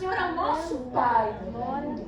Senhor é o nosso Pai.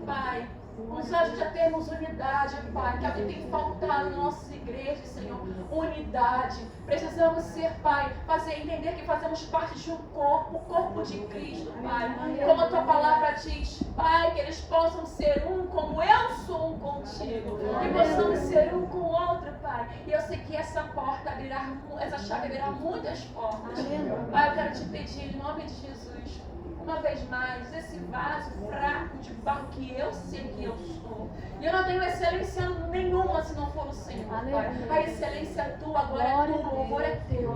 Pai, nos ajude a termos unidade, Pai, que é o que tem faltado nas nossas igrejas, Senhor. Unidade. Precisamos ser, Pai, entender que fazemos parte de um corpo, o corpo de Cristo, Pai. Como a Tua palavra diz, Pai, que eles possam ser um como eu sou um contigo. Que possamos ser um com o outro, Pai. E eu sei que essa chave abrirá muitas portas. Pai, eu quero te pedir, em nome de Jesus, uma vez mais, esse vaso fraco de barro que eu sei que eu sou. E eu não tenho excelência nenhuma se não for o Senhor, Pai. A excelência é tua, a glória é tua, o louvor é teu.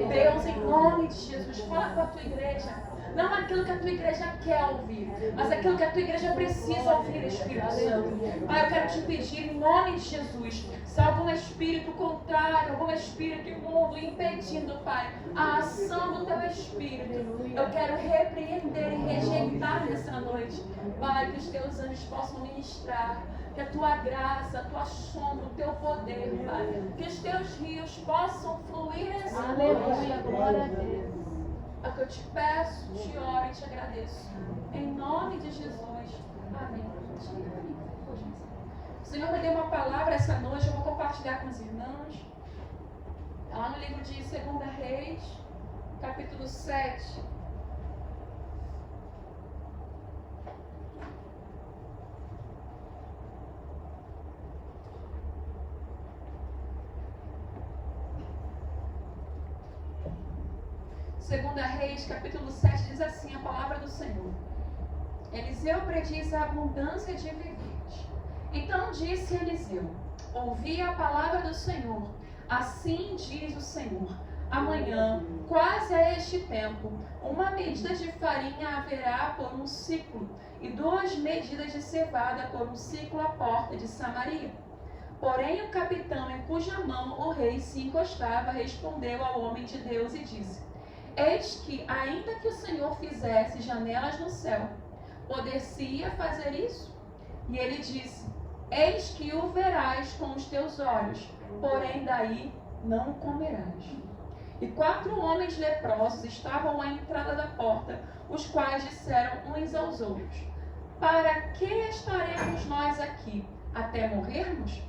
Deus, em nome de Jesus, fala com a tua igreja. Não aquilo que a tua igreja quer ouvir, mas aquilo que a tua igreja precisa ouvir, Espírito Santo. Pai, eu quero te pedir, em nome de Jesus, se algum espírito contrário, algum espírito imundo impedindo, Pai, a ação do teu Espírito, eu quero repreender e rejeitar nessa noite. Pai, que os teus anjos possam ministrar, que a tua graça, a tua sombra, o teu poder, Pai, que os teus rios possam fluir nessa noite. Aleluia, glória a Deus. É o que eu te peço, te oro e te agradeço. Em nome de Jesus. Amém. O Senhor me deu uma palavra essa noite, eu vou compartilhar com os irmãos. Está lá no livro de 2 Reis, capítulo 7. Segunda Reis, capítulo 7, diz assim a palavra do Senhor. Eliseu prediz a abundância de viventes. Então disse Eliseu, ouvi a palavra do Senhor. Assim diz o Senhor, amanhã, quase a este tempo, 1 medida de farinha haverá por um ciclo, e 2 medidas de cevada por um ciclo à porta de Samaria. Porém o capitão em cuja mão o rei se encostava respondeu ao homem de Deus e disse, eis que, ainda que o Senhor fizesse janelas no céu, poder-se-ia fazer isso? E ele disse, eis que o verás com os teus olhos, porém daí não comerás. E 4 homens leprosos estavam à entrada da porta, os quais disseram uns aos outros, para que estaremos nós aqui, até morrermos?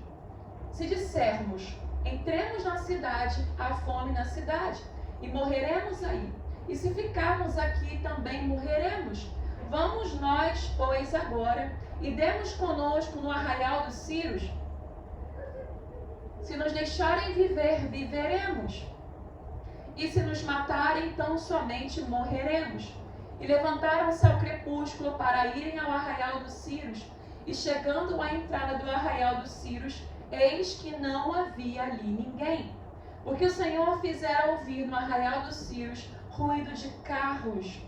Se dissermos, entremos na cidade, há fome na cidade, e morreremos aí. E se ficarmos aqui, também morreremos. Vamos nós, pois, agora, e demos conosco no arraial dos Círios. Se nos deixarem viver, viveremos. E se nos matarem, então somente morreremos. E levantaram-se ao crepúsculo para irem ao arraial dos Círios. E chegando à entrada do arraial dos Círios, eis que não havia ali ninguém. Porque o Senhor fizera ouvir no arraial dos Círios ruído de carros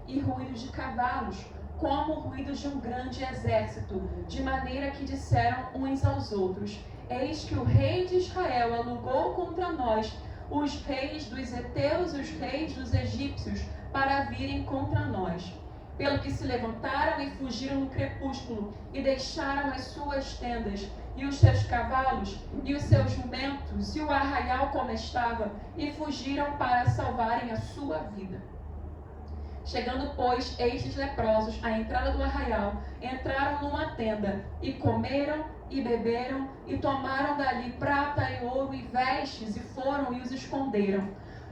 e ruído de cavalos, como o ruído de um grande exército, de maneira que disseram uns aos outros, eis que o rei de Israel alugou contra nós os reis dos heteus e os reis dos egípcios para virem contra nós. Pelo que se levantaram e fugiram no crepúsculo e deixaram as suas tendas e os seus cavalos e os seus jumentos e o arraial como estava e fugiram para salvarem a sua vida. Chegando, pois, estes leprosos à entrada do arraial, entraram numa tenda e comeram e beberam e tomaram dali prata e ouro e vestes e foram e os esconderam.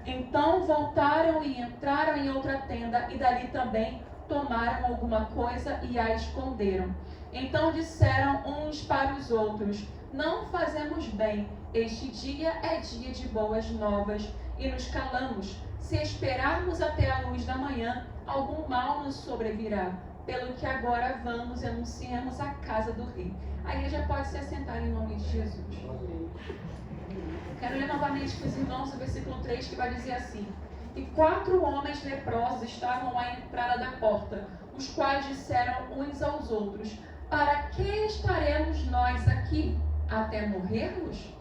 Então voltaram e entraram em outra tenda e dali também tomaram alguma coisa e a esconderam. Então disseram uns para os outros, não fazemos bem, este dia é dia de boas novas, e nos calamos. Se esperarmos até a luz da manhã, algum mal nos sobrevirá. Pelo que agora vamos e anunciamos a casa do rei. A igreja pode se assentar em nome de Jesus. Quero ler novamente para os irmãos o versículo 3, que vai dizer assim. E 4 homens leprosos estavam à entrada da porta, os quais disseram uns aos outros, para que estaremos nós aqui, até morrermos?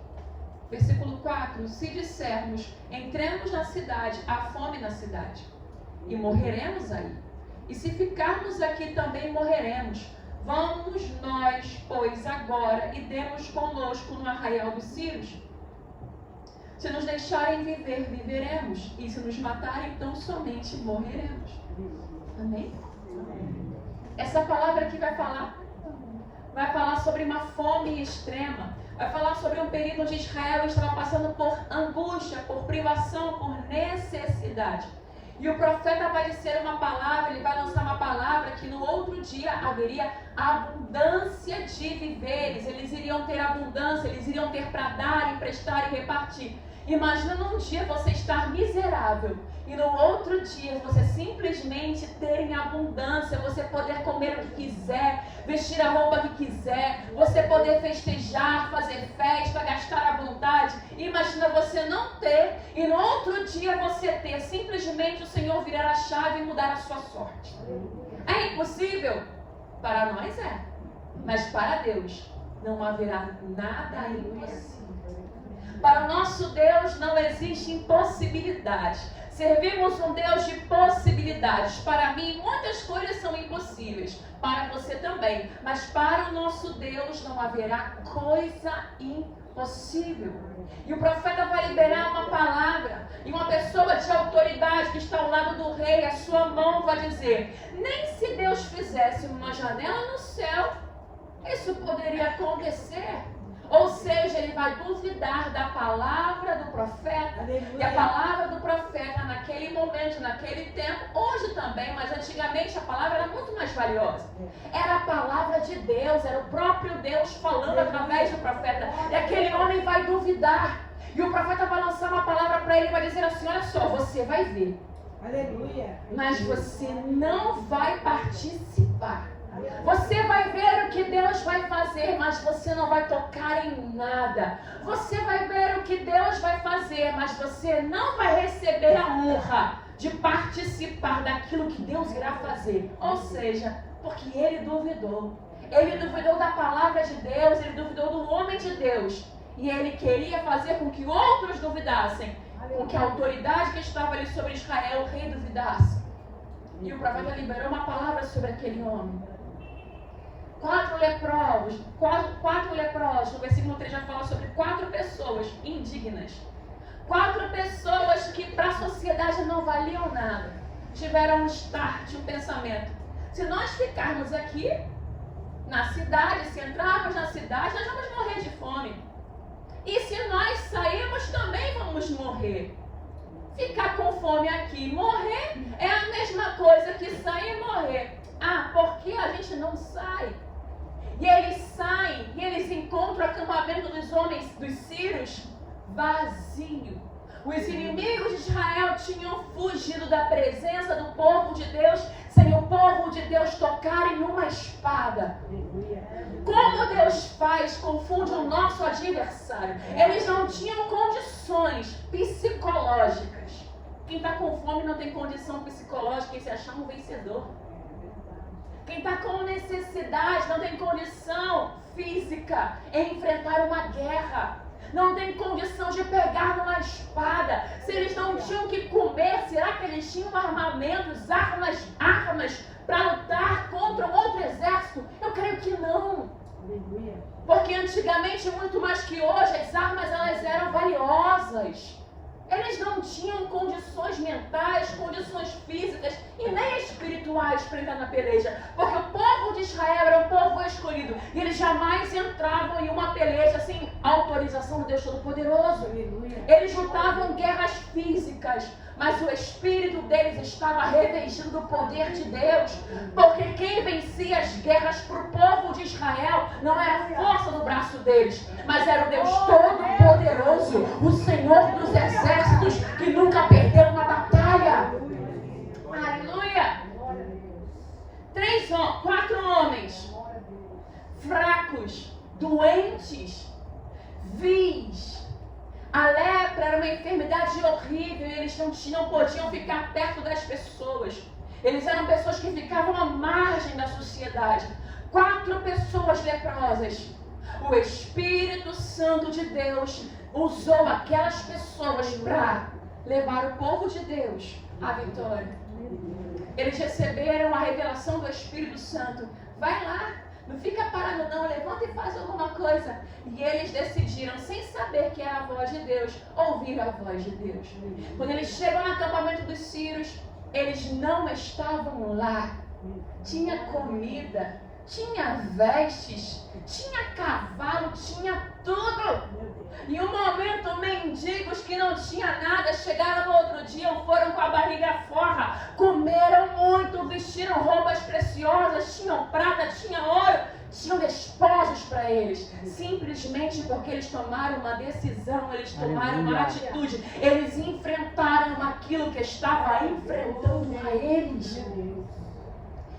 Versículo 4, se dissermos, entremos na cidade, há fome na cidade, e morreremos aí. E se ficarmos aqui, também morreremos. Vamos nós, pois, agora, e demos conosco no arraial dos Círios. Se nos deixarem viver, viveremos. E se nos matarem, então somente morreremos. Amém? Essa palavra aqui vai falar sobre uma fome extrema. Vai falar sobre um período onde Israel estava passando por angústia, por privação, por necessidade. E o profeta vai dizer uma palavra, ele vai lançar uma palavra que no outro dia haveria abundância de víveres. Eles iriam ter abundância, eles iriam ter para dar, emprestar e repartir. Imagina num dia você estar miserável e no outro dia você simplesmente ter em abundância, você poder comer o que quiser, vestir a roupa que quiser, você poder festejar, fazer festa, gastar à vontade. Imagina você não ter e no outro dia você ter, simplesmente o Senhor virar a chave e mudar a sua sorte. É impossível? Para nós é, mas para Deus não haverá nada impossível. Para o nosso Deus não existe impossibilidade. Servimos um Deus de possibilidades. Para mim, muitas coisas são impossíveis. Para você também. Mas para o nosso Deus não haverá coisa impossível. E o profeta vai liberar uma palavra. E uma pessoa de autoridade que está ao lado do rei, a sua mão vai dizer: nem se Deus fizesse uma janela no céu, isso poderia acontecer. Ou seja, ele vai duvidar da palavra do profeta. Aleluia. E a palavra do profeta naquele momento, naquele tempo, hoje também, mas antigamente a palavra era muito mais valiosa. Era a palavra de Deus, era o próprio Deus falando através do profeta. E aquele homem vai duvidar. E o profeta vai lançar uma palavra para ele e vai dizer assim: olha só, você vai ver. Aleluia. Mas você não vai participar. Você vai ver o que Deus vai fazer, mas você não vai tocar em nada. Você vai ver o que Deus vai fazer, mas você não vai receber a honra de participar daquilo que Deus irá fazer. Ou seja, porque ele duvidou. Ele duvidou da palavra de Deus, ele duvidou do homem de Deus. E ele queria fazer com que outros duvidassem, com que a autoridade que estava ali sobre Israel, o rei, duvidasse. E o profeta liberou uma palavra sobre aquele homem. 4 leprosos, no versículo 3 já fala sobre 4 pessoas indignas. 4 pessoas que para a sociedade não valiam nada. Tiveram um start, um pensamento: se nós ficarmos aqui na cidade, se entrarmos na cidade, nós vamos morrer de fome. E se nós sairmos, também vamos morrer. Ficar com fome aqui e morrer é a mesma coisa que sair e morrer. Ah, por que a gente não sai? E eles saem e eles encontram o acampamento dos homens, dos sírios, vazio. Os inimigos de Israel tinham fugido da presença do povo de Deus, sem o povo de Deus tocar em uma espada. Como Deus faz, confunde o nosso adversário. Eles não tinham condições psicológicas. Quem está com fome não tem condição psicológica em se achar um vencedor. Quem está com necessidade não tem condição física em enfrentar uma guerra. Não tem condição de pegar numa espada. Se eles não tinham que comer, será que eles tinham armamentos, armas para lutar contra um outro exército? Eu creio que não. Porque antigamente, muito mais que hoje, as armas elas eram valiosas. Eles não tinham condições mentais, condições físicas e nem espirituais para entrar na peleja. Porque o povo de Israel era um povo escolhido. E eles jamais entravam em uma peleja sem autorização do Deus Todo-Poderoso. Eles lutavam guerras físicas, mas o espírito deles estava revestido do poder de Deus. Porque quem vencia as guerras para o povo de Israel não era a força do braço deles, mas era o Deus Todo-Poderoso, o Senhor dos exércitos, que nunca perdeu uma batalha. Aleluia! 4 homens fracos, doentes, vis. A lepra era uma enfermidade horrível e eles não podiam ficar perto das pessoas. Eles eram pessoas que ficavam à margem da sociedade. 4 pessoas leprosas. O Espírito Santo de Deus usou aquelas pessoas para levar o povo de Deus à vitória. Eles receberam a revelação do Espírito Santo. Vai lá, não fica parado não, levanta e faz alguma coisa. E eles decidiram, sem saber que era a voz de Deus, ouvir a voz de Deus. Quando eles chegam no acampamento dos sírios, eles não estavam lá. tinha comida, tinha vestes, tinha cavalo, tinha tudo. E um momento, mendigos que não tinham nada chegaram no outro dia, foram com a barriga fora, comeram muito, vestiram roupas preciosas, tinham prata, tinha ouro, tinham despojos para eles, simplesmente porque eles tomaram uma decisão, eles tomaram uma atitude, eles enfrentaram aquilo que estava enfrentando a eles.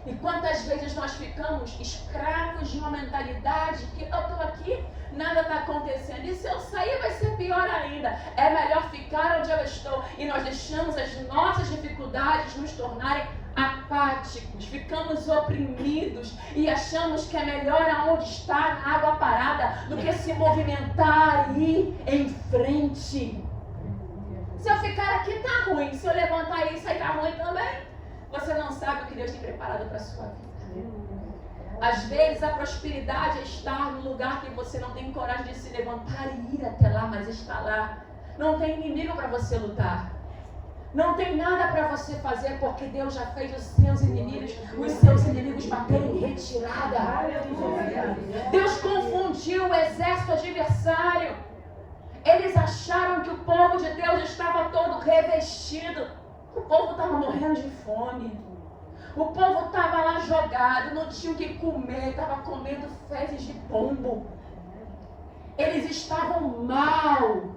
E quantas vezes nós ficamos escravos de uma mentalidade que eu estou aqui, nada está acontecendo, e se eu sair vai ser pior ainda, é melhor ficar onde eu estou, e nós deixamos as nossas dificuldades nos tornarem apáticos, ficamos oprimidos e achamos que é melhor aonde está, na água parada, do que se movimentar e ir em frente. Se eu ficar aqui está ruim, se eu levantar e sair está ruim também. Você não sabe o que Deus tem preparado para a sua vida. Às vezes a prosperidade está no lugar que você não tem coragem de se levantar e ir até lá, mas está lá. Não tem inimigo para você lutar. Não tem nada para você fazer, porque Deus já fez os seus inimigos baterem em retirada. Deus confundiu o exército adversário. Eles acharam que o povo de Deus estava todo revestido. O povo estava morrendo de fome. O povo estava lá jogado, não tinha o que comer, estava comendo fezes de pombo. Eles estavam mal,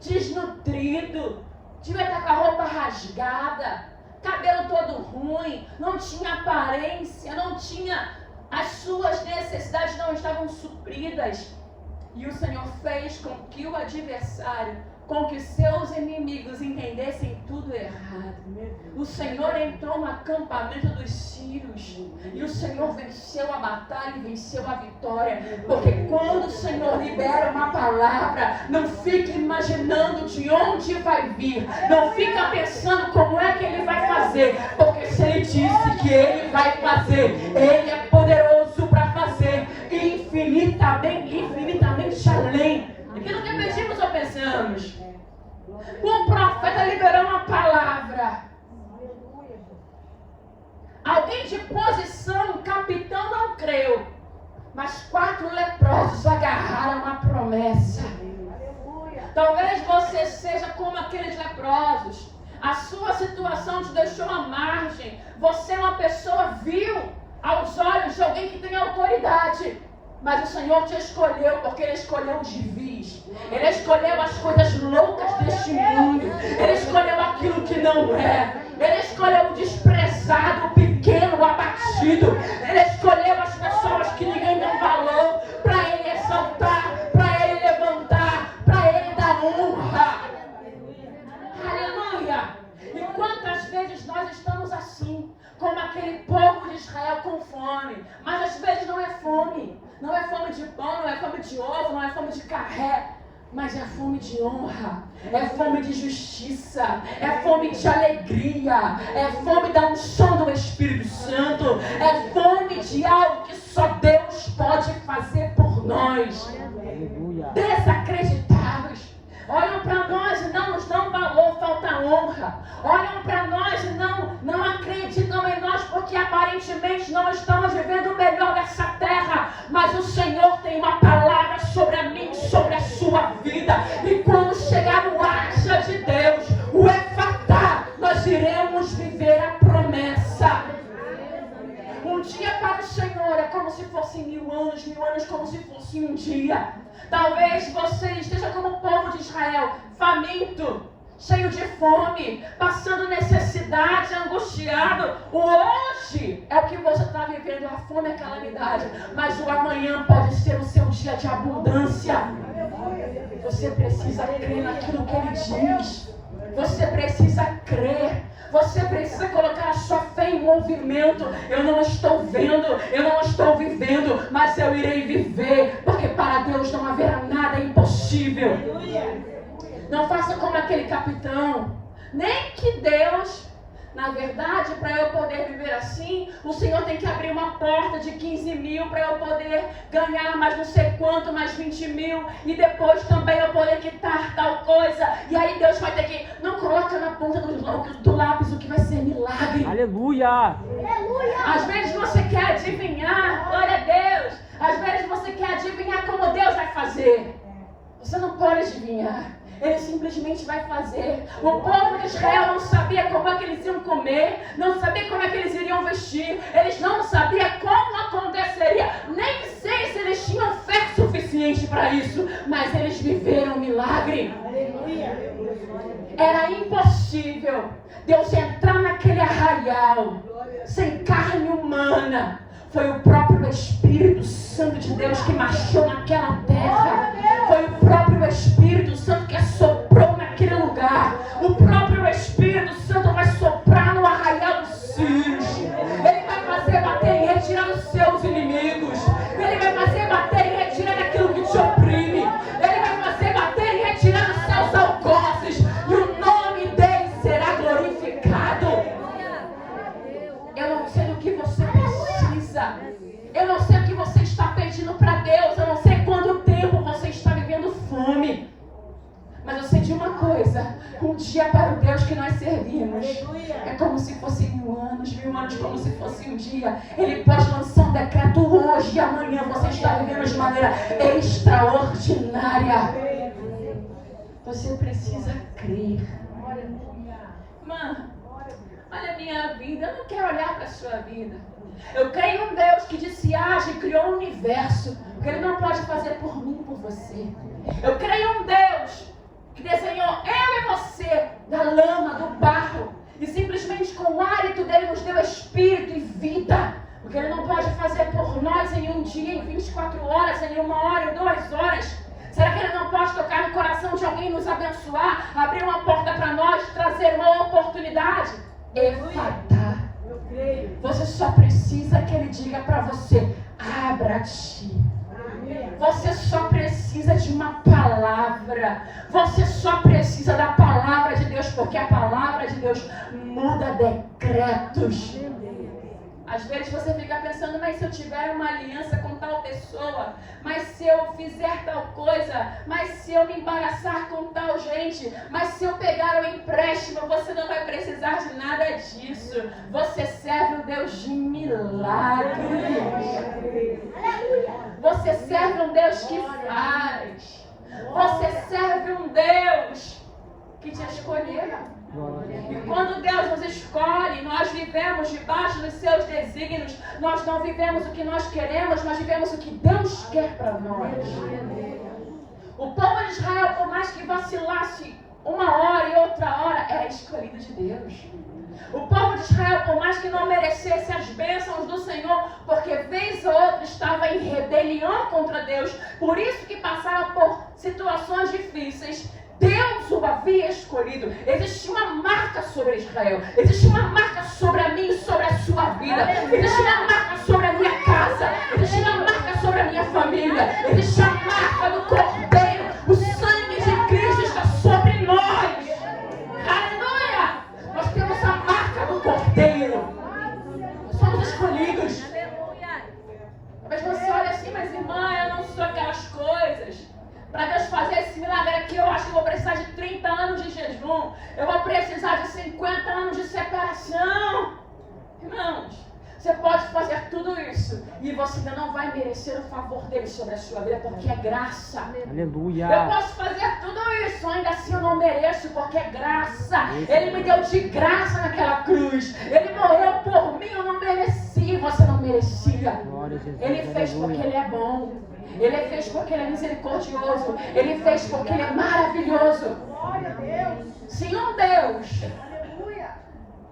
desnutridos, devia estar com a roupa rasgada, cabelo todo ruim, não tinha aparência, não tinha, as suas necessidades não estavam supridas. E o Senhor fez com que o adversário, com que seus inimigos entendessem tudo errado. O Senhor entrou no acampamento dos sírios e o Senhor venceu a batalha e venceu a vitória. Porque quando o Senhor libera uma palavra, não fique imaginando de onde vai vir, não fica pensando como é que Ele vai fazer, porque se Ele disse que Ele vai fazer, Ele é poderoso para fazer infinitamente além. Aquilo que pedimos ou pensamos. O profeta liberou uma palavra. Alguém de posição, capitão não creu, mas 4 leprosos agarraram a promessa. Talvez você seja como aqueles leprosos. A sua situação te deixou à margem. Você é uma pessoa vil aos olhos de alguém que tem autoridade. Mas o Senhor te escolheu, porque Ele escolheu os vis. Ele escolheu as coisas loucas deste mundo. Ele escolheu aquilo que não é. Ele escolheu o desprezado, o pequeno, o abatido. Ele escolheu as pessoas que ninguém dá valor, para Ele exaltar, para Ele levantar, para Ele dar honra. Aleluia! E quantas vezes nós estamos assim, como aquele povo de Israel com fome. Mas às vezes não é fome. Não é fome de pão, não é fome de ovo, não é fome de carré. Mas é fome de honra, é fome de justiça, é fome de alegria, é fome da unção do Espírito Santo, é fome de algo que só Deus pode fazer por nós. Desacreditados. Olham para nós e não nos dão valor, falta honra. Olham para nós e não acreditam em nós, porque aparentemente não estamos vivendo o melhor dessa terra. Mas o Senhor tem uma palavra sobre a mim, sobre a sua vida. E quando chegar o Arca de Deus, o Efatá, nós iremos viver a promessa. Um dia para o Senhor é como se fossem 1000 anos como se fosse um dia. Talvez você esteja como o povo de Israel, faminto, cheio de fome, passando necessidade, angustiado. O hoje é o que você está vivendo, a fome é a calamidade. Mas o amanhã pode ser o seu dia de abundância. Você precisa crer naquilo que Ele diz. Você precisa crer. Você precisa colocar a sua fé em movimento. Eu não estou vendo, eu não estou vivendo, mas eu irei viver, porque para Deus não haverá nada impossível. Não faça como aquele capitão. Nem que Deus Na verdade, para eu poder viver assim, o Senhor tem que abrir uma porta de 15 mil para eu poder ganhar mais não sei quanto, mais 20 mil. E depois também eu poder quitar tal coisa. E aí Deus vai ter que... Não coloca na ponta do lápis o que vai ser milagre. Aleluia! Às vezes você quer adivinhar, glória a Deus. Às vezes você quer adivinhar como Deus vai fazer. Você não pode adivinhar. Ele simplesmente vai fazer. O povo de Israel não sabia como é que eles iam comer, não sabia como é que eles iriam vestir, eles não sabiam como aconteceria. Nem sei se eles tinham fé suficiente para isso, mas eles viveram um milagre. Era impossível Deus entrar naquele arraial sem carne humana. Foi o próprio Espírito Santo de Deus que marchou naquela terra. Foi o próprio Espírito Santo que assoprou naquele lugar. O próprio Espírito Santo vai soprar no arraial dos sírios. Ele vai fazer bater e retirar os seus inimigos. Ele vai fazer bater e retirar aquilo que te oprime. Ele vai fazer bater e retirar os seus algozes. E o nome dele será glorificado. Eu não sei o que você precisa. Eu não sei o que você está pedindo para Deus. Eu não sei quanto tempo você está vivendo fome. Mas eu sei de uma coisa. Um dia para o Deus que nós servimos é como se fosse 1000 anos. 1000 anos como se fosse um dia. Ele pode lançar um decreto hoje e amanhã você está vivendo de maneira extraordinária. Você precisa crer. Mano, olha a minha vida. Eu não quero olhar para a sua vida. Eu creio em um Deus que disse age e criou o universo. Que Ele não pode fazer por mim e por você. Eu creio em um Deus que desenhou eu e você da lama, do barro. E simplesmente com o hálito dele nos deu espírito e vida. O que Ele não pode fazer por nós em um dia, em 24 horas, em 1 hora, em 2 horas. Será que Ele não pode tocar no coração de alguém, nos abençoar, abrir uma porta para nós, trazer uma oportunidade? Efatá. Você só precisa que Ele diga para você, abra-te. Você só precisa de uma palavra. Você só precisa da palavra de Deus, porque a palavra de Deus muda decretos. Às vezes você fica pensando, mas se eu tiver uma aliança com tal pessoa, mas se eu fizer tal coisa, mas se eu me embaraçar com tal gente, mas se eu pegar o empréstimo, você não vai precisar de nada disso. Você serve um Deus de milagres. Você serve um Deus que faz. Você serve um Deus que te escolheu. E quando Deus nos escolhe, nós vivemos debaixo dos seus desígnios. Nós não vivemos o que nós queremos, nós vivemos o que Deus quer para nós. O povo de Israel, por mais que vacilasse 1 hora e outra hora, era escolhido de Deus. O povo de Israel, por mais que não merecesse as bênçãos do Senhor, porque vez ou outra estava em rebelião contra Deus, por isso que passava por situações difíceis, Deus o havia escolhido. Existe uma marca sobre Israel. Existe uma marca sobre a mim e sobre a sua vida. Existe uma marca sobre a minha casa. Existe uma marca sobre a minha família. Existe a marca do Cordeiro. O sangue de Cristo está sobre nós. Aleluia! Nós temos a marca do Cordeiro. Nós somos escolhidos. Mas você olha assim, mas irmã, eu não sou aquelas coisas. Para Deus fazer esse milagre aqui, eu acho que eu vou precisar de 30 anos de jejum. Eu vou precisar de 50 anos de separação. Irmãos, você pode fazer tudo isso e você ainda não vai merecer o favor dele sobre a sua vida, porque é graça. Aleluia. Eu posso fazer tudo isso, ainda assim eu não mereço, porque é graça. Ele me deu de graça naquela cruz. Ele morreu por mim, eu não mereci, você não merecia. Ele fez porque Ele é bom. Ele fez porque Ele é misericordioso. Ele fez porque Ele é maravilhoso. Sim, um Deus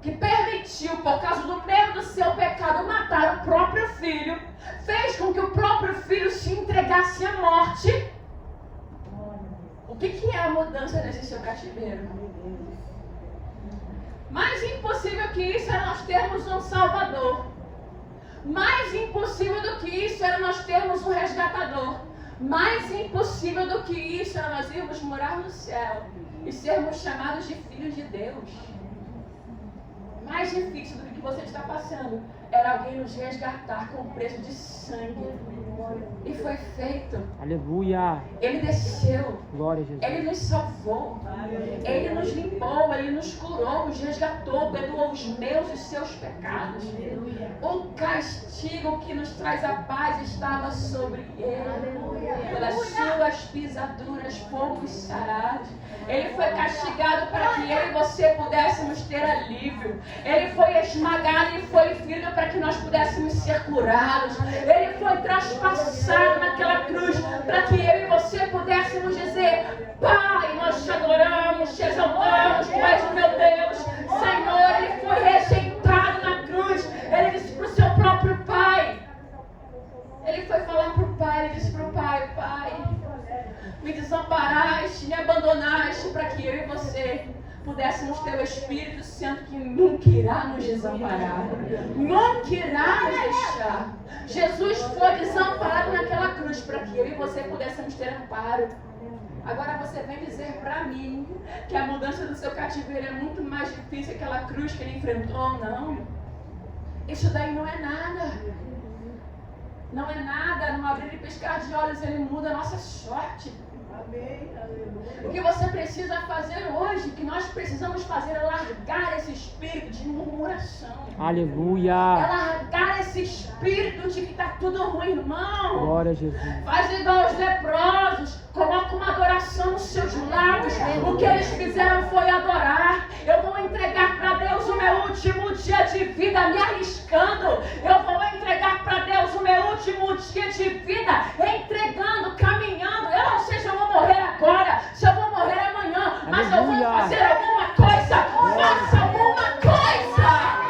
que permitiu, por causa do medo do seu pecado, matar o próprio filho, fez com que o próprio filho se entregasse à morte. O que é a mudança nesse seu cativeiro? Mais impossível que isso era nós termos um Salvador. Mais impossível do que isso era nós termos um resgatador. Mais impossível do que isso era nós irmos morar no céu e sermos chamados de filhos de Deus. mais difícil do que você está passando era alguém nos resgatar com preço de sangue. E foi feito. Aleluia. Ele desceu. Glória a Jesus. Ele nos salvou. Ele nos limpou. Ele nos curou, nos resgatou, perdoou os meus e os seus pecados. O castigo que nos traz a paz estava sobre ele. Pelas suas pisaduras fomos sarados. Ele foi castigado para que eu e você pudéssemos ter alívio. Ele foi esmagado e foi ferido para que nós pudéssemos ser curados. Ele foi traspassado naquela cruz para que eu e você pudéssemos dizer: Pai, nós te adoramos, te exaltamos, Tu és o meu Deus. Senhor, Ele foi rejeitado na cruz. Ele disse para o seu próprio Pai. Ele foi falar para o Pai, ele disse para o Pai: Pai, me desamparaste, me abandonaste para que eu e você pudéssemos ter o Espírito Santo que nunca irá nos desamparar, nunca irá nos deixar. Jesus foi desamparado naquela cruz para que eu e você pudéssemos ter amparo. Agora você vem dizer para mim que a mudança do seu cativeiro é muito mais difícil que aquela cruz que ele enfrentou? Não. Isso daí não é nada. Não é nada. No abrir e piscar de olhos ele muda a nossa sorte. O que você precisa fazer hoje, que nós precisamos fazer, é largar esse espírito de murmuração. Aleluia. É largar esse espírito de que está tudo ruim, irmão. Glória a Jesus. Faz igual os leprosos. Coloca uma adoração nos seus lábios. O que eles fizeram foi adorar. Eu vou entregar para Deus o meu último dia de vida me arriscando. Eu vou entregar para Deus o meu último dia de vida entregando, caminhando. Eu não sei se eu vou morrer agora, se eu vou morrer amanhã, mas eu vou fazer alguma coisa. Faça alguma coisa.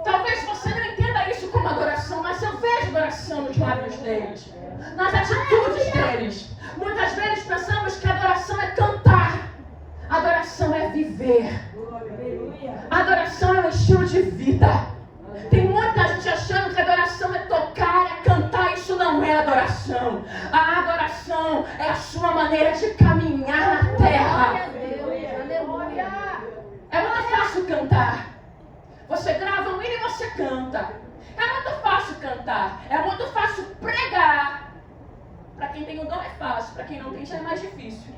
Talvez você não entenda isso como adoração, mas eu vejo adoração nos lábios deles, nas atitudes deles. Muitas vezes pensamos que adoração é cantar. Adoração é viver. Adoração é um estilo de vida. Tem muita gente achando que adoração é tocar, é cantar. Isso não é adoração. A adoração é a sua maneira de caminhar na terra. É muito fácil cantar. Você grava um hino e você canta. É muito fácil cantar. É muito fácil pregar. Para quem tem o dom é fácil. Para quem não tem já é mais difícil.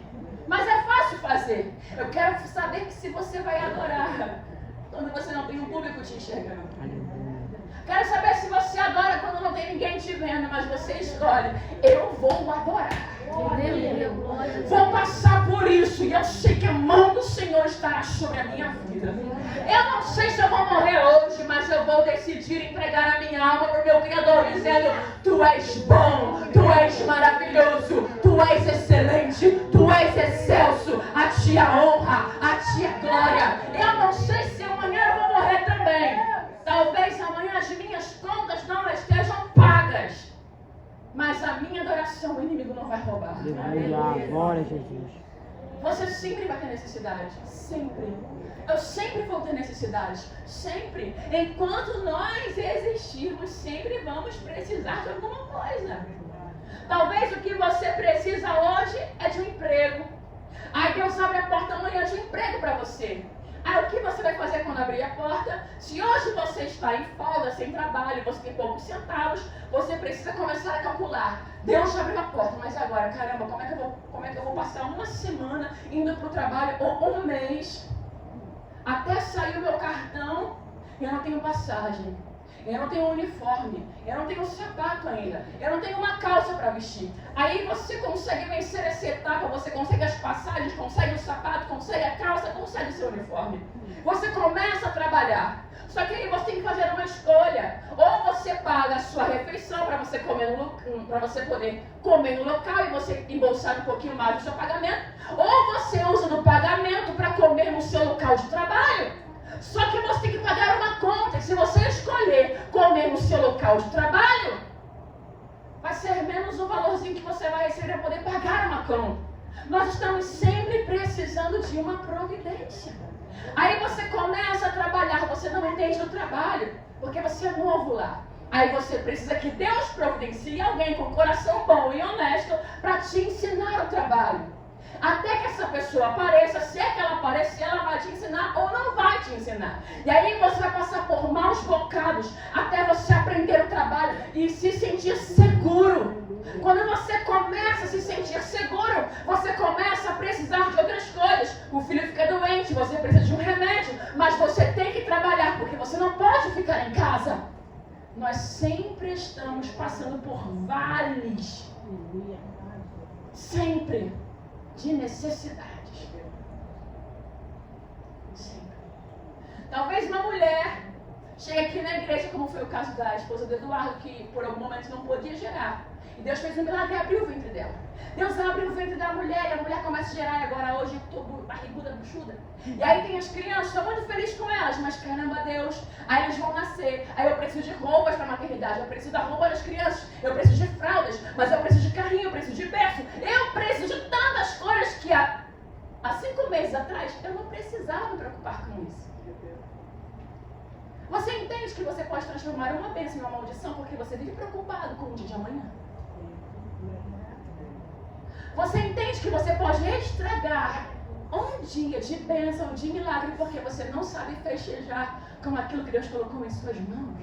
Mas é fácil fazer. Eu quero saber que se você vai adorar quando você não tem um público te enxergando. Quero saber se você adora quando não tem ninguém te vendo, mas você escolhe: eu vou adorar. Vou passar por isso e eu sei que a mão do Senhor estará sobre a minha vida. Eu não sei se eu vou morrer hoje, mas eu vou decidir entregar a minha alma para o meu Criador, dizendo: Tu és bom, Tu és maravilhoso, Tu és excelente, Tu és excelso. A Ti a honra, a Ti a glória. Eu não sei se amanhã eu vou morrer também. Talvez amanhã as minhas contas não estejam pagas. Mas a minha adoração o inimigo não vai roubar. Aleluia. Glória a Jesus. Você sempre vai ter necessidade. Sempre. Eu sempre vou ter necessidade. Sempre. Enquanto nós existirmos, sempre vamos precisar de alguma coisa. Talvez o que você precisa hoje é de um emprego. Aí Deus abre a porta amanhã de um emprego para você. Aí o que você vai fazer quando abrir a porta? Se hoje você está em folga, sem trabalho, você tem poucos centavos, você precisa começar a calcular. Deus abriu a porta, mas agora, caramba, como é que eu vou passar uma semana indo para o trabalho, ou um mês, até sair o meu cartão, e eu não tenho passagem, eu não tenho uniforme, eu não tenho um sapato ainda, eu não tenho uma calça para vestir. Aí você consegue vencer essa etapa, você consegue as passagens, consegue o sapato, consegue a calça, consegue o seu uniforme. Você começa a trabalhar. Só que aí você tem que fazer uma escolha. Ou você paga a sua refeição para você poder comer no local e você embolsar um pouquinho mais do seu pagamento. Ou você usa do pagamento para comer no seu local de trabalho. Só que você tem que pagar uma conta. E se você escolher comer no seu local de trabalho, vai ser menos o valorzinho que você vai receber para poder pagar uma conta. Nós estamos sempre precisando de uma providência. Aí você começa a trabalhar, você não entende o trabalho, porque você é novo lá. Aí você precisa que Deus providencie alguém com coração bom e honesto para te ensinar o trabalho. até que essa pessoa apareça. Se é que ela aparecer, ela vai te ensinar ou não vai te ensinar. E aí você vai passar por maus bocados até você aprender o trabalho e se sentir seguro. Quando você começa a se sentir seguro, você começa a precisar de outras coisas. O filho fica doente, você precisa de um remédio, mas você tem que trabalhar porque você não pode ficar em casa. Nós sempre estamos passando por vales, sempre, de necessidades. Sempre. Talvez uma mulher chegue aqui na igreja, como foi o caso da esposa do Eduardo, que por algum momento não podia gerar. E Deus fez um milagre e abriu o ventre dela. Deus abre o ventre da mulher e a mulher começa a gerar. E agora hoje eu estou barriguda, buchuda. E aí tem as crianças, estou muito feliz com elas, mas caramba Deus, aí eles vão nascer. Aí eu preciso de roupas para a maternidade, eu preciso da roupa das crianças, eu preciso de fraldas, mas eu preciso de carrinho, eu preciso de berço. Eu preciso de tantas coisas que há 5 meses atrás eu não precisava me preocupar com isso. Você entende que você pode transformar uma bênção em uma maldição porque você vive preocupado com o dia de amanhã? Você entende que você pode estragar um dia de bênção, de milagre, porque você não sabe festejar com aquilo que Deus colocou em suas mãos?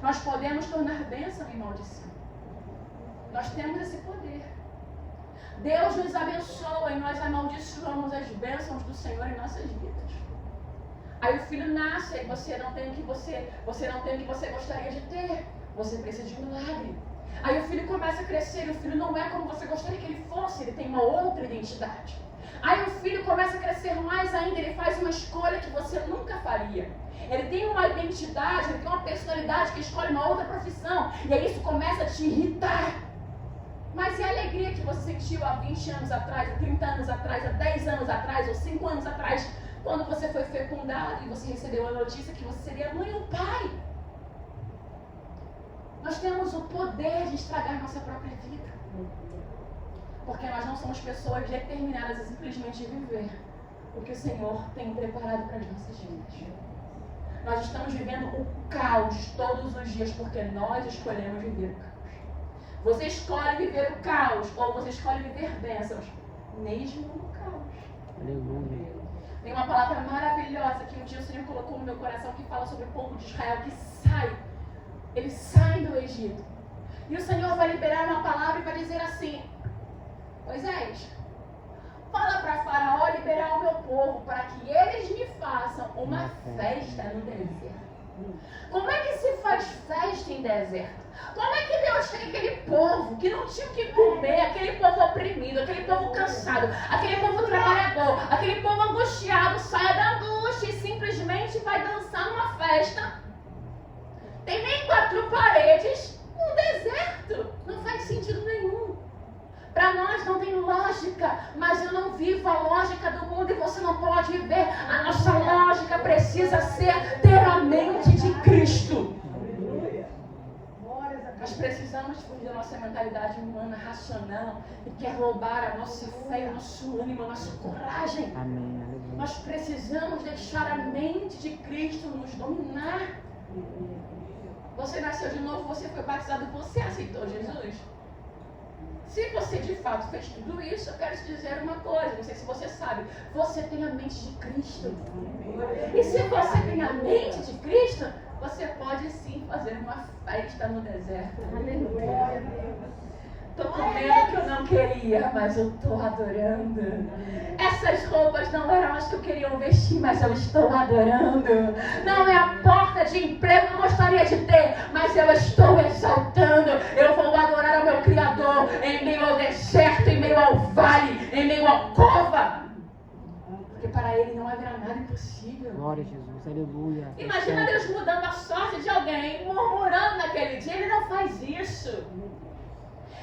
Nós podemos tornar bênção em maldição. Nós temos esse poder. Deus nos abençoa e nós amaldiçoamos as bênçãos do Senhor em nossas vidas. Aí o filho nasce e você não tem o que você gostaria de ter. Você precisa de um milagre. Aí o filho começa a crescer e o filho não é como você gostaria que ele fosse, ele tem uma outra identidade. Aí o filho começa a crescer mais ainda, ele faz uma escolha que você nunca faria. Ele tem uma identidade, ele tem uma personalidade que escolhe uma outra profissão. E aí isso começa a te irritar. Mas e a alegria que você sentiu há 20 anos atrás, há 30 anos atrás, há 10 anos atrás, ou 5 anos atrás, quando você foi fecundado e você recebeu a notícia que você seria mãe ou pai? Nós temos o poder de estragar nossa própria vida. Porque nós não somos pessoas determinadas a simplesmente viver o que o Senhor tem preparado para as nossas vidas. Nós estamos vivendo o caos todos os dias porque nós escolhemos viver o caos. Você escolhe viver o caos ou você escolhe viver bênçãos, mesmo no caos. Aleluia. Tem uma palavra maravilhosa que um dia o Senhor colocou no meu coração que fala sobre o povo de Israel que sai. Eles saem do Egito. E o Senhor vai liberar uma palavra e vai dizer assim: Moisés, fala para Faraó liberar o meu povo para que eles me façam uma festa no deserto. Como é que se faz festa em deserto? Como é que Deus tem aquele povo que não tinha o que comer, aquele povo oprimido, aquele povo cansado, aquele povo trabalhador, aquele povo angustiado, sai da angústia e simplesmente vai dançar numa festa? Tem nem 4 paredes no deserto. Não faz sentido nenhum. Para nós não tem lógica, mas eu não vivo a lógica do mundo e você não pode viver. A nossa lógica precisa ser ter a mente de Cristo. Nós precisamos fugir da nossa mentalidade humana, racional, e quer roubar a nossa fé, o nosso ânimo, a nossa coragem. Amém. Aleluia. Nós precisamos deixar a mente de Cristo nos dominar. Você nasceu de novo, você foi batizado, você aceitou Jesus? Se você de fato fez tudo isso, eu quero te dizer uma coisa, não sei se você sabe, você tem a mente de Cristo. E se você tem a mente de Cristo, você pode sim fazer uma festa no deserto. Aleluia. Estou comendo que eu não queria, mas eu estou adorando. Essas roupas não eram as que eu queria vestir, mas eu estou adorando. Não é a porta de emprego que eu gostaria de ter, mas eu estou exaltando. Eu vou adorar ao meu Criador em meio ao deserto, em meio ao vale, em meio à cova. Porque para Ele não haverá nada impossível. Glória a Jesus. Aleluia. Imagina Deus mudando a sorte de alguém, murmurando naquele dia. Ele não faz isso.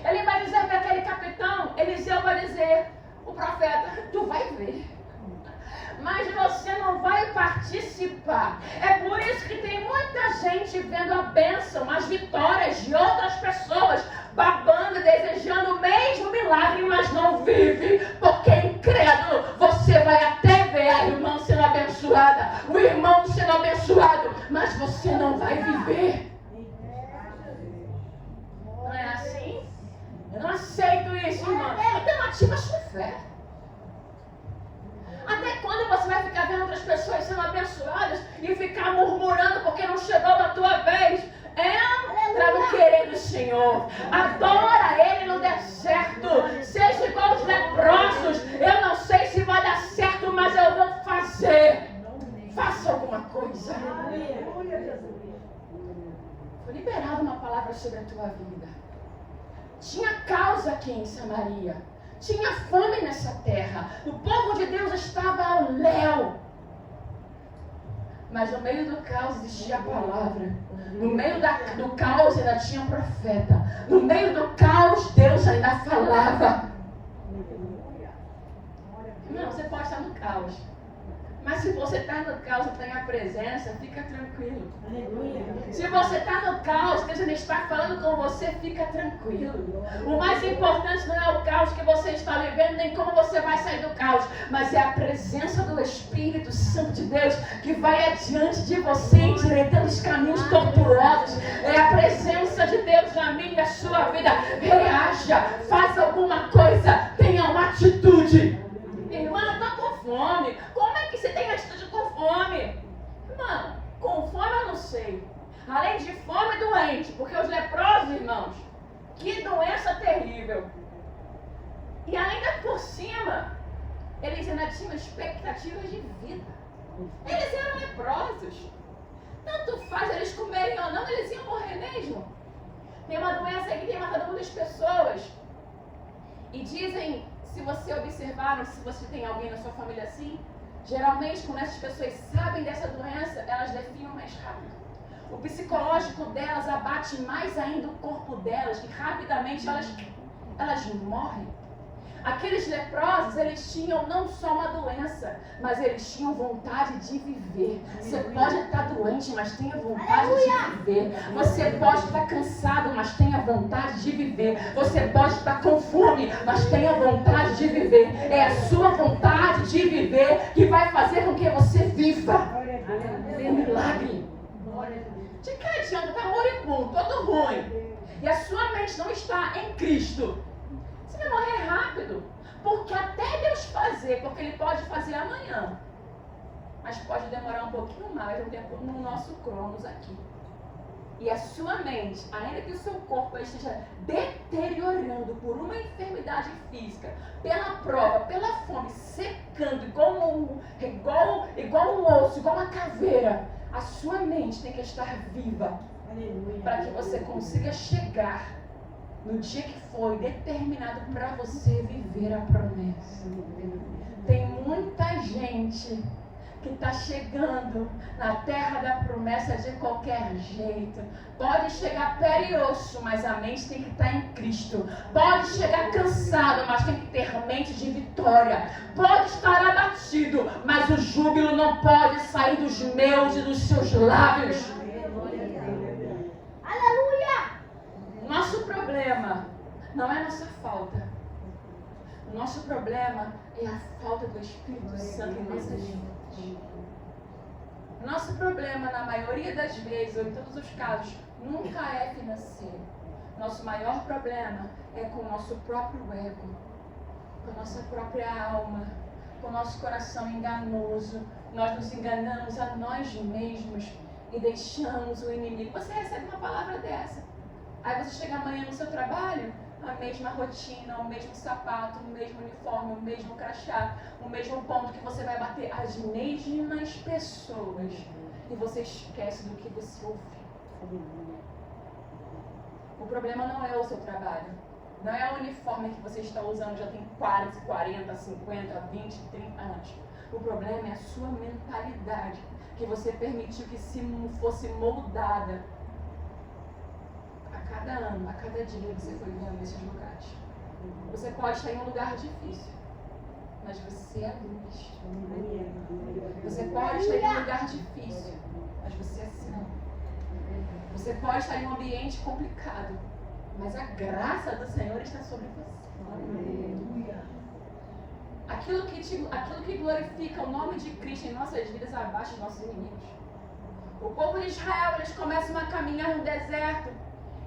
Ele vai dizer para aquele capitão, Eliseu vai dizer, o profeta, tu vai ver, mas você não vai participar. É por isso que tem muita gente vendo a bênção, as vitórias de outras pessoas, babando, desejando o mesmo milagre, mas não vive, porque incrédulo. Você vai até ver a irmã sendo abençoada, o irmão sendo abençoado, mas você não vai viver. Não é assim? Eu não aceito isso, irmão. Então ativa a sua fé. Até quando você vai ficar vendo outras pessoas sendo abençoadas e ficar murmurando porque não chegou na tua vez? Entra no querer do Senhor. Adora Ele no deserto. Seja igual os leprosos. Eu não sei se vai dar certo, mas eu vou fazer. Faça alguma coisa. Foi liberada uma palavra sobre a tua vida. Tinha causa aqui em Samaria. Tinha fome nessa terra. O povo de Deus estava ao léu. Mas no meio do caos existia a palavra. No meio do caos ainda tinha um profeta. No meio do caos Deus ainda falava. Não, você pode estar no caos. Mas se você está no caos e tem a presença, fica tranquilo. Se você está no caos, Deus ainda está falando com você, fica tranquilo. O mais importante não é o caos que você está vivendo, nem como você vai sair do caos, mas é a presença do Espírito Santo de Deus que vai adiante de você, endireitando os caminhos tortuosos. É a presença de Deus na minha e na sua vida. Reaja, faça alguma coisa, tenha uma atitude. Irmã, eu estou com fome. Como é que você tem atitude com fome? Irmã, com fome eu não sei. Além de fome, doente. Porque os leprosos, irmãos, que doença terrível. E ainda por cima, eles ainda tinham expectativas de vida. Eles eram leprosos. Tanto faz eles comerem ou não, eles iam morrer mesmo. Tem uma doença que tem matado muitas pessoas. E dizem... Se você observar, se você tem alguém na sua família assim, geralmente quando essas pessoas sabem dessa doença, elas definham mais rápido. O psicológico delas abate mais ainda o corpo delas, que rapidamente elas morrem. Aqueles leprosos, eles tinham não só uma doença, mas eles tinham vontade de viver. Você pode estar doente, mas tenha vontade de viver. Você pode estar cansado, mas tenha vontade de viver. Você pode estar com fome, mas tenha vontade de viver. É a sua vontade de viver que vai fazer com que você viva. É um milagre. De que adianta estar moribundo, todo ruim, e a sua mente não está em Cristo? Você vai morrer rápido, porque até Deus fazer, porque Ele pode fazer amanhã, mas pode demorar um pouquinho mais, um tempo no nosso cronos aqui. E a sua mente, ainda que o seu corpo esteja deteriorando por uma enfermidade física, pela prova, pela fome, secando igual um osso, igual uma caveira, a sua mente tem que estar viva para que você consiga chegar no dia que foi determinado para você viver a promessa. Tem muita gente que está chegando na terra da promessa de qualquer jeito. Pode chegar pele e osso, mas a mente tem que estar em Cristo. Pode chegar cansado, mas tem que ter mente de vitória. Pode estar abatido, mas o júbilo não pode sair dos meus e dos seus lábios. Nosso problema não é a nossa falta. O nosso problema é a falta do Espírito Santo em nossas vidas. O nosso problema, na maioria das vezes, ou em todos os casos, nunca é financeiro. Nosso maior problema é com o nosso próprio ego, com a nossa própria alma, com o nosso coração enganoso. Nós nos enganamos a nós mesmos e deixamos o inimigo. Você recebe uma palavra dessa. Aí você chega amanhã no seu trabalho, a mesma rotina, o mesmo sapato, o mesmo uniforme, o mesmo crachá, o mesmo ponto que você vai bater as mesmas pessoas. E você esquece do que você ouviu. O problema não é o seu trabalho. Não é o uniforme que você está usando já tem 40, 50, 20, 30 anos. O problema é a sua mentalidade, que você permitiu que se fosse moldada a cada ano, a cada dia que você foi vivendo nesses lugares. Você pode estar em um lugar difícil, mas você é luz. Você pode estar em um lugar difícil, mas você é sinal. Você pode estar em um ambiente complicado, mas a graça do Senhor está sobre você. Aquilo que glorifica o nome de Cristo em nossas vidas abaixa os nossos inimigos. O povo de Israel, eles começam a caminhar no deserto.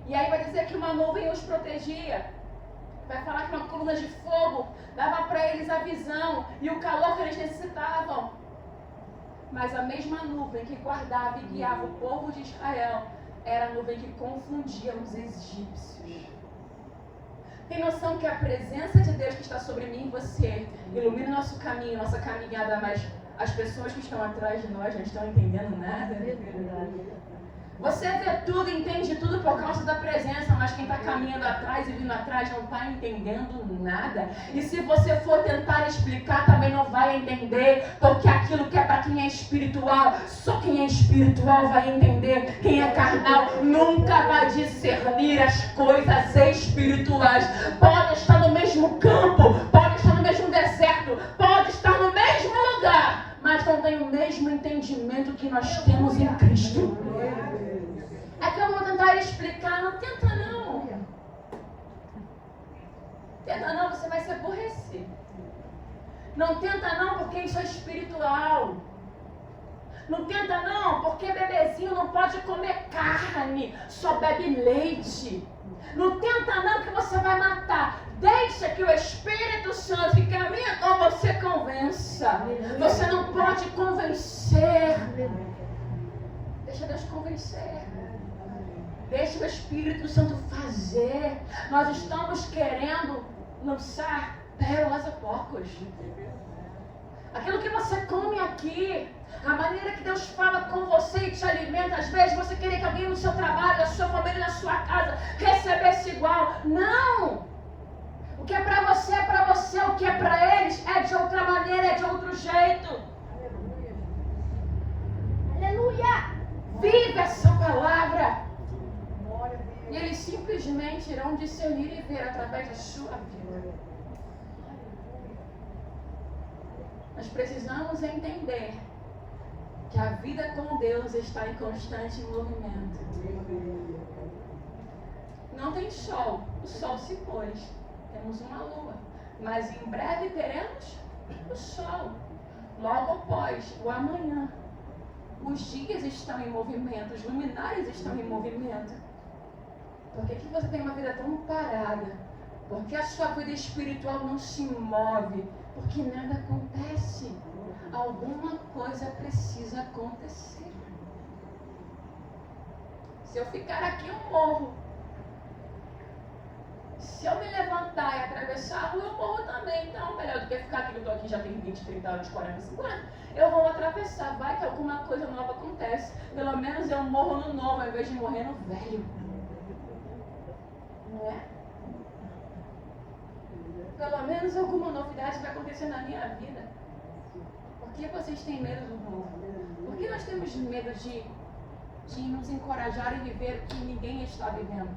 E aí vai dizer que uma nuvem os protegia. Vai falar que uma coluna de fogo dava para eles a visão e o calor que eles necessitavam. Mas a mesma nuvem que guardava e guiava o povo de Israel era a nuvem que confundia os egípcios. Tem noção que a presença de Deus que está sobre mim e você ilumina o nosso caminho, nossa caminhada, mas as pessoas que estão atrás de nós não estão entendendo nada? Você vê tudo, entende tudo por causa da presença, mas quem está caminhando atrás e vindo atrás não está entendendo nada. E se você for tentar explicar, também não vai entender, porque aquilo que é para quem é espiritual, só quem é espiritual vai entender. Quem é carnal nunca vai discernir as coisas espirituais. Pode estar no mesmo campo, pode estar no mesmo deserto, pode estar no mesmo lugar, mas não tem o mesmo entendimento que nós temos em Cristo. É que eu vou tentar explicar, não tenta não. Tenta não, você vai se aborrecer. Não tenta não, porque isso é espiritual. Não tenta não, porque bebezinho não pode comer carne, só bebe leite. Não tenta não, que você vai matar. Deixa que o Espírito Santo que caminha com você convença. Você não pode convencer. Deixa Deus convencer. Deixa o Espírito Santo fazer. Nós estamos querendo lançar pérolas a porcos. Aquilo que você come aqui, a maneira que Deus fala com você e te alimenta, às vezes você queria que alguém no seu trabalho, na sua família, na sua casa, recebesse igual. Não! O que é para você, o que é para eles é de outra maneira, é de outro jeito. Aleluia! Vive essa palavra. E eles simplesmente irão discernir e ver através da sua vida. Nós precisamos entender que a vida com Deus está em constante movimento. Não tem sol, o sol se pôs. Temos uma lua, mas em breve teremos o sol. Logo após o amanhã, os dias estão em movimento, os luminares estão em movimento. Por que você tem uma vida tão parada? Por que a sua vida espiritual não se move? Porque nada acontece. Alguma coisa precisa acontecer. Se eu ficar aqui, eu morro. Se eu me levantar e atravessar a rua, eu morro também. Então, melhor do que ficar aqui, eu estou aqui já tem 20, 30 anos, 40, 50. Eu vou atravessar. Vai que alguma coisa nova acontece. Pelo menos eu morro no novo, ao invés de morrer no velho. Não é? Pelo menos alguma novidade vai acontecer na minha vida. Por que vocês têm medo do novo? Por que nós temos medo de nos encorajar e viver o que ninguém está vivendo?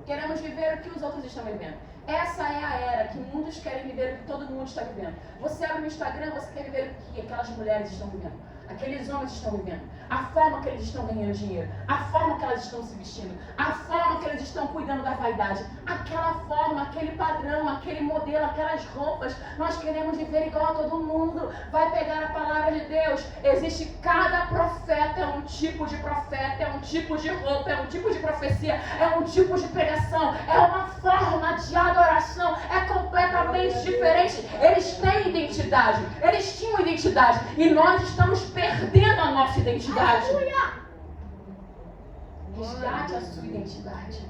Queremos viver o que os outros estão vivendo. Essa é a era que muitos querem viver o que todo mundo está vivendo. Você abre no Instagram, você quer viver o que aquelas mulheres estão vivendo. Aqueles homens estão vivendo, a forma que eles estão ganhando dinheiro, a forma que elas estão se vestindo, a forma que eles estão cuidando da vaidade, aquela forma, aquele padrão, aquele modelo, aquelas roupas. Nós queremos viver igual a todo mundo. Vai pegar a palavra de Deus. Existe cada profeta, é um tipo de profeta, é um tipo de roupa, é um tipo de profecia, é um tipo de pregação, é uma forma de adoração, é completamente diferente. Eles têm identidade, eles tinham identidade e nós estamos perdendo a nossa identidade. Resgate a sua identidade.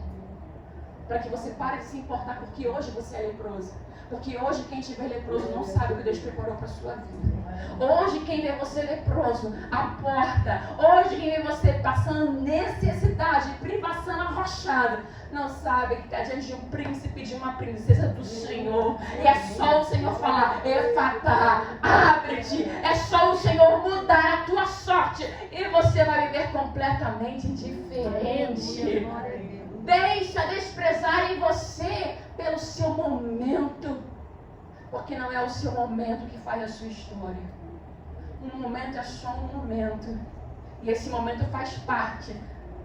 Para que você pare de se importar porque hoje você é leproso. Porque hoje quem te vê leproso não sabe o que Deus preparou para a sua vida. Hoje quem vê você leproso, a porta. Hoje quem vê você passando necessidade, privação arrochada, não sabe que está diante de um príncipe, de uma princesa do Senhor. E é só o Senhor falar, Efatá, abre-te. É só o Senhor mudar a tua sorte. E você vai viver completamente diferente. Deixa desprezarem você pelo seu momento. Porque não é o seu momento que faz a sua história. Um momento é só um momento. E esse momento faz parte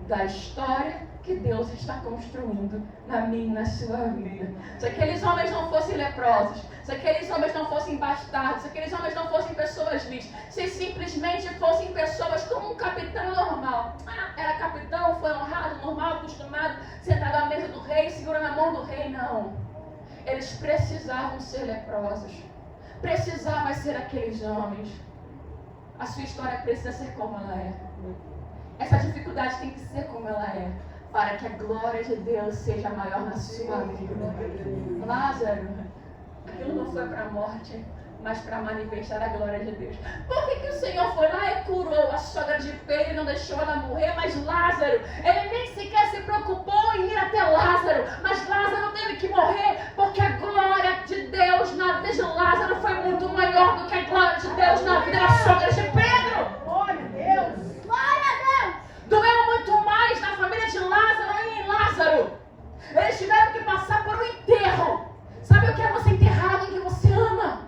da história que Deus está construindo na minha e na sua vida. Se aqueles homens não fossem leprosos, se aqueles homens não fossem bastardos, se aqueles homens não fossem pessoas lis, se simplesmente fossem pessoas como um capitão normal. Era capitão, foi honrado, normal, acostumado, sentado à mesa do rei, segurando a mão do rei, não. Eles precisavam ser leprosos. Precisavam ser aqueles homens. A sua história precisa ser como ela é. Essa dificuldade tem que ser como ela é, para que a glória de Deus seja maior na sua vida. Lázaro, aquilo não foi para a morte, mas para manifestar a glória de Deus. Por que o Senhor foi lá e curou a sogra de Pedro e não deixou ela morrer? Mas Lázaro, ele nem sequer se preocupou em ir até Lázaro. Mas Lázaro teve que morrer porque a glória de Deus na vida de Lázaro foi muito maior do que a glória de Deus na vida da sogra de Pedro. Glória a Deus! Glória a Deus! Doeu muito mais na família de Lázaro e em Lázaro. Eles tiveram que passar por um enterro. Sabe o que é você enterrar alguém que você ama?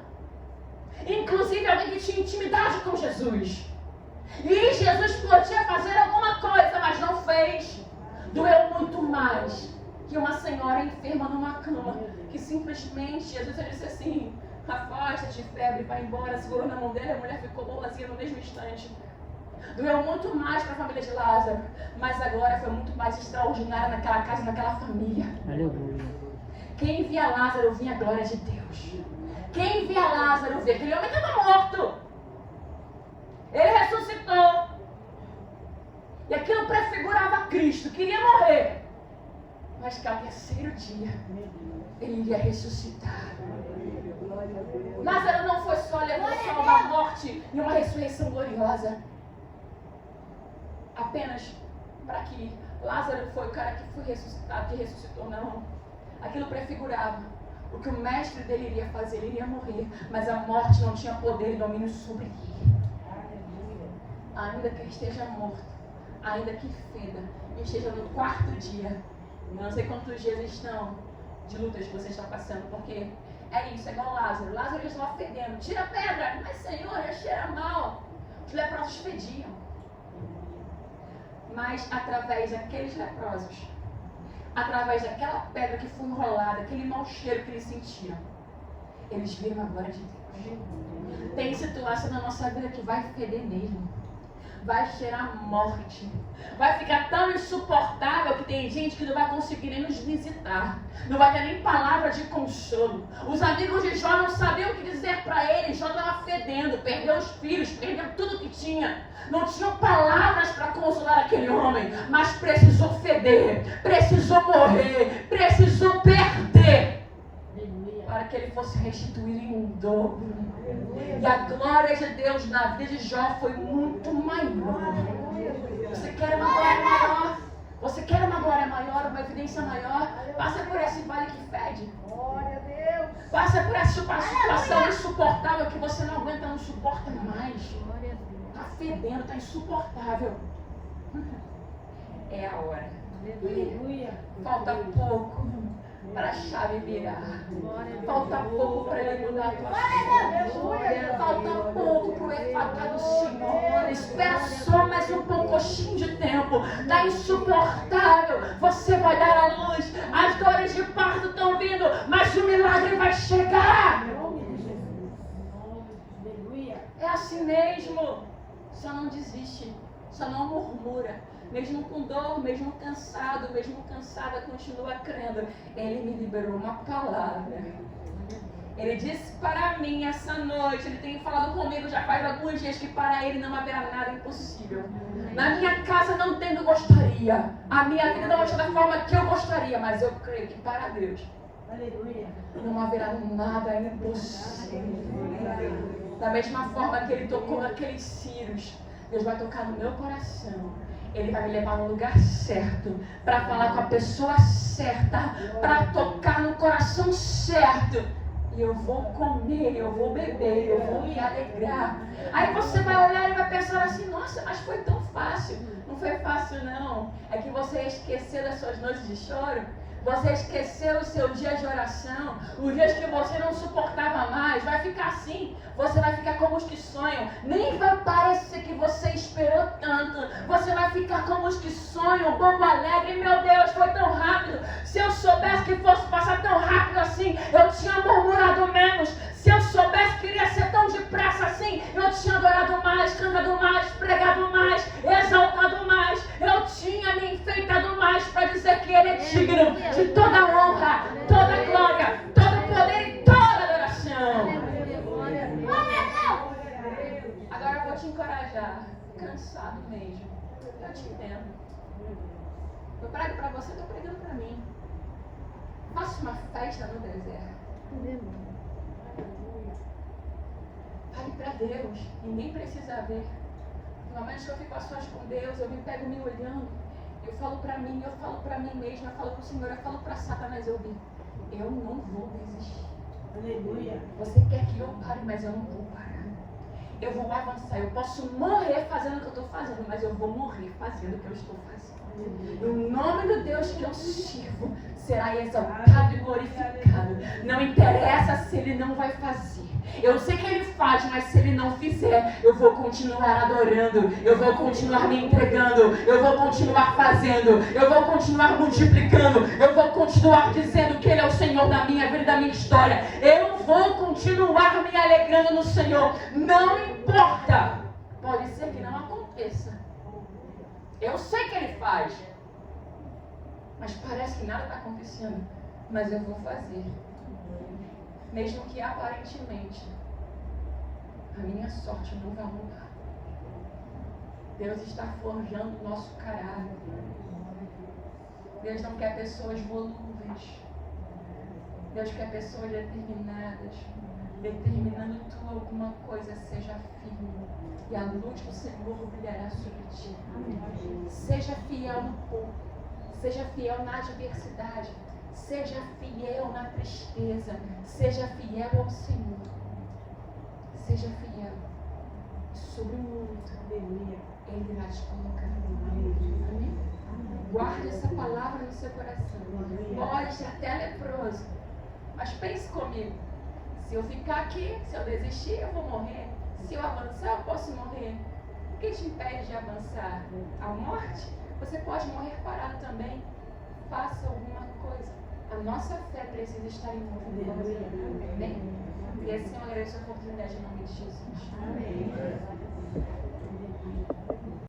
Inclusive alguém que tinha intimidade com Jesus. E Jesus podia fazer alguma coisa, mas não fez. Doeu muito mais que uma senhora enferma numa cama, que simplesmente Jesus disse assim: afasta de febre, vai embora. Segurou na mão dela e a mulher ficou boazinha no mesmo instante. Doeu muito mais para a família de Lázaro, mas a glória foi muito mais extraordinária naquela casa, naquela família. Aleluia. Quem via Lázaro via a glória de Deus. Quem via Lázaro via aquele homem estava morto. Ele ressuscitou. E aquilo prefigurava Cristo, queria morrer. Mas que ao terceiro dia ele iria ressuscitar. Lázaro não foi só a evolução da morte e uma ressurreição gloriosa. Apenas para que Lázaro foi o cara que foi ressuscitado, que ressuscitou, não. Aquilo prefigurava o que o mestre dele iria fazer. Ele iria morrer, mas a morte não tinha poder e domínio sobre ele. Ainda que ele esteja morto, ainda que feda, e esteja no quarto dia, eu não sei quantos dias estão de lutas que você está passando, porque é isso, é igual Lázaro. Lázaro já estava fedendo. Tira a pedra, mas Senhor, já cheira mal. Os leprosos fediam. Mas através daqueles leprosos, através daquela pedra que foi enrolada, aquele mau cheiro que eles sentiram, eles viram a glória de Deus. Tem situação na nossa vida que vai feder mesmo, vai cheirar morte, vai ficar tão insuportável que tem gente que não vai conseguir nem nos visitar, não vai ter nem palavra de consolo. Os amigos de Jó não sabiam o que dizer para ele. Jó estava fedendo, perdeu os filhos, perdeu tudo que tinha. Não tinham palavras para consolar aquele homem, mas precisou feder, precisou morrer, precisou perder, para que ele fosse restituído em um dobro. E a glória de Deus na vida de Jó foi muito maior. Você quer uma glória maior? Você quer uma glória maior, uma evidência maior? Passa por esse vale que fede. Passa por essa situação insuportável que você não aguenta, não suporta mais. Está fedendo, está insuportável. É a hora. Falta pouco para a chave virar. Falta pouco para ele mudar a tua vida. Falta pouco para o efeto do Senhor. Espera só mais um pouquinho de tempo. Está insuportável. Você vai dar a luz. As dores de parto estão vindo, mas o milagre vai chegar. É assim mesmo. Só não desiste. Só não murmura. Mesmo com dor, mesmo cansado, mesmo cansada, continua crendo. Ele me liberou uma palavra. Ele disse para mim essa noite, ele tem falado comigo já faz alguns dias, que para ele não haverá nada impossível. Na minha casa não tendo gostaria. A minha vida não está da forma que eu gostaria, mas eu creio que para Deus não haverá nada impossível. Da mesma forma que ele tocou naqueles círios, Deus vai tocar no meu coração. Ele vai me levar no lugar certo, para falar com a pessoa certa, para tocar no coração certo. E eu vou comer, eu vou beber, eu vou me alegrar. Aí você vai olhar e vai pensar assim: nossa, mas foi tão fácil. Não foi fácil não. É que você esqueceu das suas noites de choro. Você esqueceu o seu dia de oração. Os dias que você não suportava mais. Vai ficar assim. Você vai ficar como os que sonham. Nem vai parecer que você esperou tanto. Você vai ficar como os que sonham, bobo alegre. Meu Deus, foi tão rápido. Se eu soubesse que fosse passar tão rápido assim, eu tinha murmurado menos. Se eu soubesse que iria ser tão depressa assim, eu tinha adorado mais, cantado mais, pregado mais, exaltado mais. Eu tinha me enfeitado mais para dizer que Ele é digno de toda honra, toda glória, toda Agora eu vou te encorajar. Cansado mesmo. Eu te entendo. Eu prego pra você, eu tô pregando pra mim. Faça uma festa no deserto. Fale pra Deus. Ninguém precisa ver. No momento que eu fico a sós com Deus, eu me pego me olhando. Eu falo pra mim mesma, eu falo pro Senhor, eu falo pra Satanás ouvir. Eu não vou desistir. Aleluia. Você quer que eu pare, mas eu não vou parar. Eu vou avançar. Eu posso morrer fazendo o que eu estou fazendo, mas eu vou morrer fazendo o que eu estou fazendo. E o nome do Deus que eu sirvo será exaltado e glorificado. Não interessa se Ele não vai fazer. Eu sei que Ele faz, mas se Ele não fizer, eu vou continuar adorando, eu vou continuar me entregando, eu vou continuar fazendo, eu vou continuar multiplicando, eu vou continuar dizendo que Ele é o Senhor da minha vida e da minha história. Eu vou continuar me alegrando no Senhor. Não importa. Pode ser que não aconteça. Eu sei que Ele faz. Mas parece que nada está acontecendo. Mas eu vou fazer. Mesmo que aparentemente a minha sorte não vai mudar. Deus está forjando o nosso caráter. Deus não quer pessoas volúveis. Deus quer pessoas determinadas. Determinando tu alguma coisa, seja firme. E a luz do Senhor brilhará sobre ti. Seja fiel no pouco. Seja fiel na adversidade. Seja fiel na tristeza. Seja fiel ao Senhor. Seja fiel. Sobre muito, Ele irá te colocar. Amém? Guarde essa palavra no seu coração. Pode ser até leproso. Mas pense comigo. Se eu ficar aqui, se eu desistir, eu vou morrer. Se eu avançar, eu posso morrer. O que te impede de avançar? A morte? Você pode morrer parado também. Faça alguma coisa. A nossa fé precisa estar em movimento. Amém? E assim eu agradeço a oportunidade em nome de Jesus. Amém.